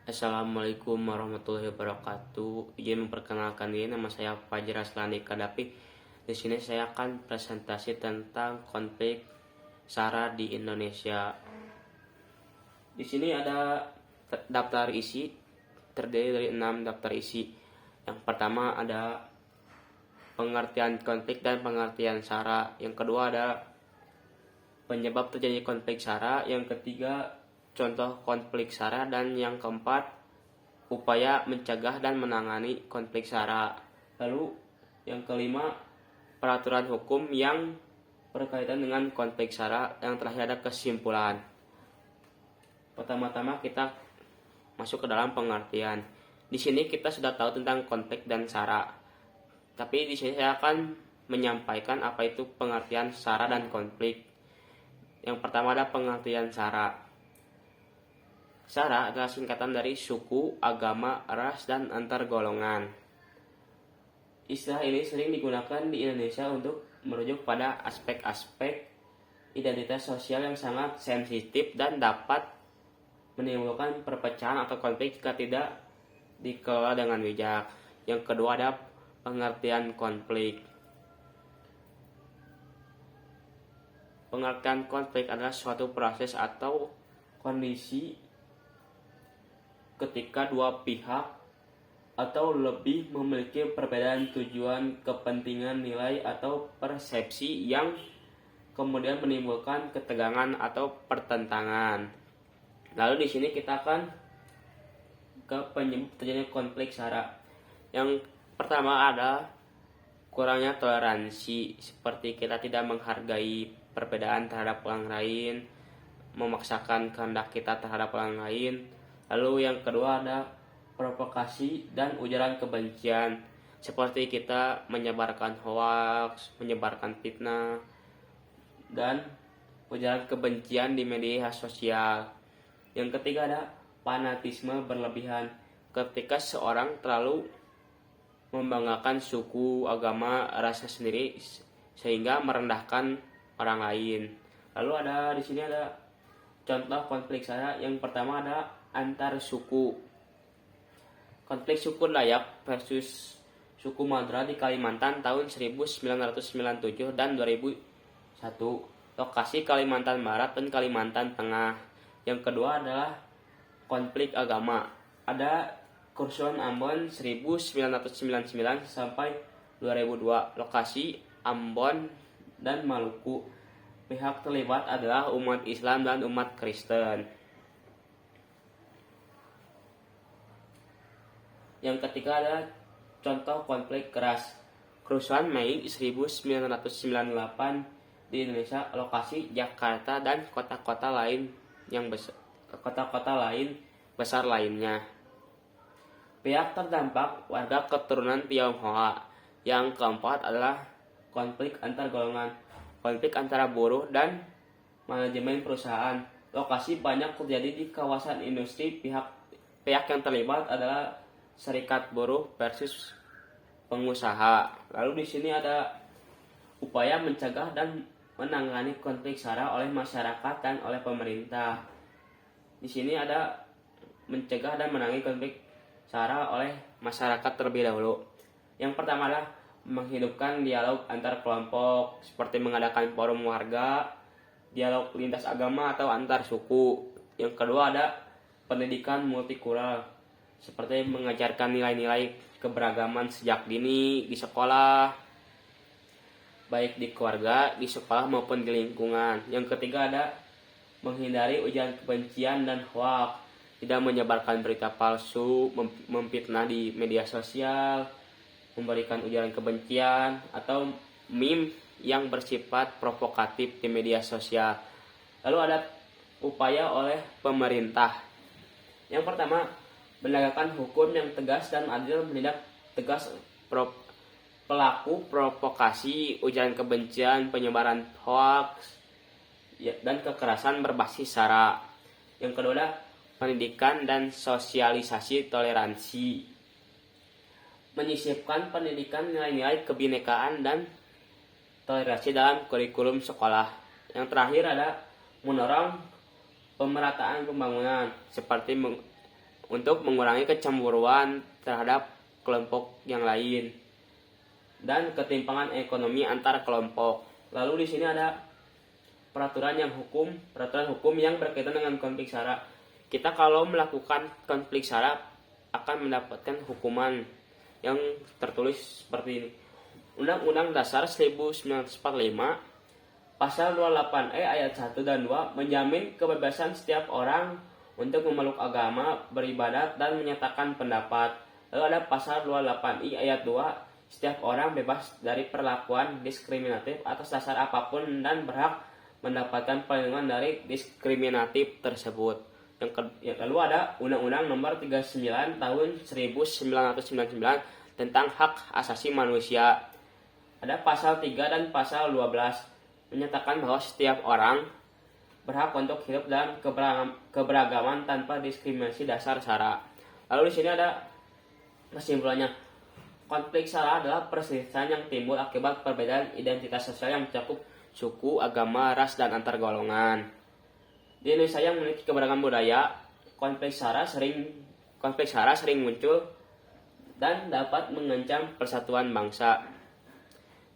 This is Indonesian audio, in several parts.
Assalamualaikum warahmatullahi wabarakatuh. Izin memperkenalkan diri, nama saya Fajar Aslani Kadapi. Di sini saya akan presentasi tentang konflik SARA di Indonesia. Di sini ada daftar isi, terdiri dari 6 daftar isi. Yang pertama ada pengertian konflik dan pengertian SARA. Yang kedua ada penyebab terjadi konflik SARA. Yang ketiga contoh konflik SARA, dan yang keempat upaya mencegah dan menangani konflik SARA. Lalu yang kelima peraturan hukum yang berkaitan dengan konflik SARA. Yang terakhir ada kesimpulan. Pertama-tama kita masuk ke dalam pengertian. Di sini kita sudah tahu tentang konflik dan SARA. Tapi di sini saya akan menyampaikan apa itu pengertian SARA dan konflik. Yang pertama ada pengertian SARA. SARA adalah singkatan dari suku, agama, ras, dan antar golongan. Istilah ini sering digunakan di Indonesia untuk merujuk pada aspek-aspek identitas sosial yang sangat sensitif dan dapat menimbulkan perpecahan atau konflik jika tidak dikelola dengan bijak. Yang kedua ada pengertian konflik. Pengertian konflik adalah suatu proses atau kondisi ketika dua pihak atau lebih memiliki perbedaan tujuan, kepentingan, nilai, atau persepsi yang kemudian menimbulkan ketegangan atau pertentangan. Lalu di sini kita akan ke penyebab terjadinya konflik SARA. Yang pertama ada kurangnya toleransi, seperti kita tidak menghargai perbedaan terhadap orang lain, memaksakan kehendak kita terhadap orang lain. Lalu yang kedua ada provokasi dan ujaran kebencian, seperti kita menyebarkan hoaks, menyebarkan fitnah, dan ujaran kebencian di media sosial. Yang ketiga ada fanatisme berlebihan, ketika seorang terlalu membanggakan suku, agama, rasa sendiri sehingga merendahkan orang lain. Lalu ada di sini ada contoh konflik SARA. Yang pertama ada antar suku. Konflik suku Dayak versus suku Madura di Kalimantan tahun 1997 dan 2001. Lokasi Kalimantan Barat dan Kalimantan Tengah. Yang kedua adalah konflik agama. Ada Kerusuhan Ambon 1999 sampai 2002. Lokasi Ambon dan Maluku. Pihak terlibat adalah umat Islam dan umat Kristen. Yang ketiga ada contoh konflik keras. Kerusuhan Mei 1998 di Indonesia, lokasi Jakarta dan kota-kota lain besar lainnya. Pihak terdampak warga keturunan Tionghoa. Yang keempat adalah konflik antar golongan. Konflik antara buruh dan manajemen perusahaan. Lokasi banyak terjadi di kawasan industri. Pihak yang terlibat adalah serikat buruh versus pengusaha. Lalu di sini ada upaya mencegah dan menangani konflik SARA oleh masyarakat dan oleh pemerintah. Di sini ada mencegah dan menangani konflik SARA oleh masyarakat terlebih dahulu. Yang pertama adalah menghidupkan dialog antar kelompok, seperti mengadakan forum warga, dialog lintas agama atau antar suku. Yang kedua ada pendidikan multikultural, seperti mengajarkan nilai-nilai keberagaman sejak dini di sekolah, baik di keluarga, di sekolah maupun di lingkungan. Yang ketiga ada menghindari ujaran kebencian dan hoaks, tidak menyebarkan berita palsu, memfitnah di media sosial, memberikan ujaran kebencian atau meme yang bersifat provokatif di media sosial. Lalu ada upaya oleh pemerintah. Yang pertama, menegakkan hukum yang tegas dan adil, menindak tegas pelaku provokasi, ujaran kebencian, penyebaran hoaks, dan kekerasan berbasis SARA. Yang kedua adalah pendidikan dan sosialisasi toleransi, menyisipkan pendidikan nilai-nilai kebinekaan dan toleransi dalam kurikulum sekolah. Yang terakhir ada mendorong pemerataan pembangunan, seperti untuk mengurangi kecemburuan terhadap kelompok yang lain dan ketimpangan ekonomi antar kelompok. Lalu di sini ada peraturan hukum yang berkaitan dengan konflik SARA. Kita kalau melakukan konflik SARA akan mendapatkan hukuman yang tertulis seperti ini. Undang-Undang Dasar 1945 Pasal 28E ayat 1 dan 2 menjamin kebebasan setiap orang untuk memeluk agama, beribadat, dan menyatakan pendapat. Lalu ada pasal 28I ayat 2, setiap orang bebas dari perlakuan diskriminatif atas dasar apapun dan berhak mendapatkan perlindungan dari diskriminatif tersebut. Lalu ada Undang-Undang Nomor 39 Tahun 1999 tentang Hak Asasi Manusia. Ada pasal 3 dan pasal 12 menyatakan bahwa setiap orang berhak untuk hidup dalam keberagaman tanpa diskriminasi dasar SARA. Lalu di sini ada kesimpulannya. Konflik SARA adalah perselisihan yang timbul akibat perbedaan identitas sosial yang mencakup suku, agama, ras, dan antar golongan. Di Indonesia yang memiliki keberagaman budaya, konflik SARA sering muncul dan dapat mengancam persatuan bangsa.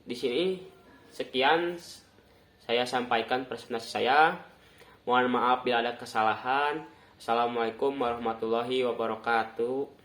Di sini sekian saya sampaikan presentasi saya. Mohon maaf bila ada kesalahan. Assalamualaikum warahmatullahi wabarakatuh.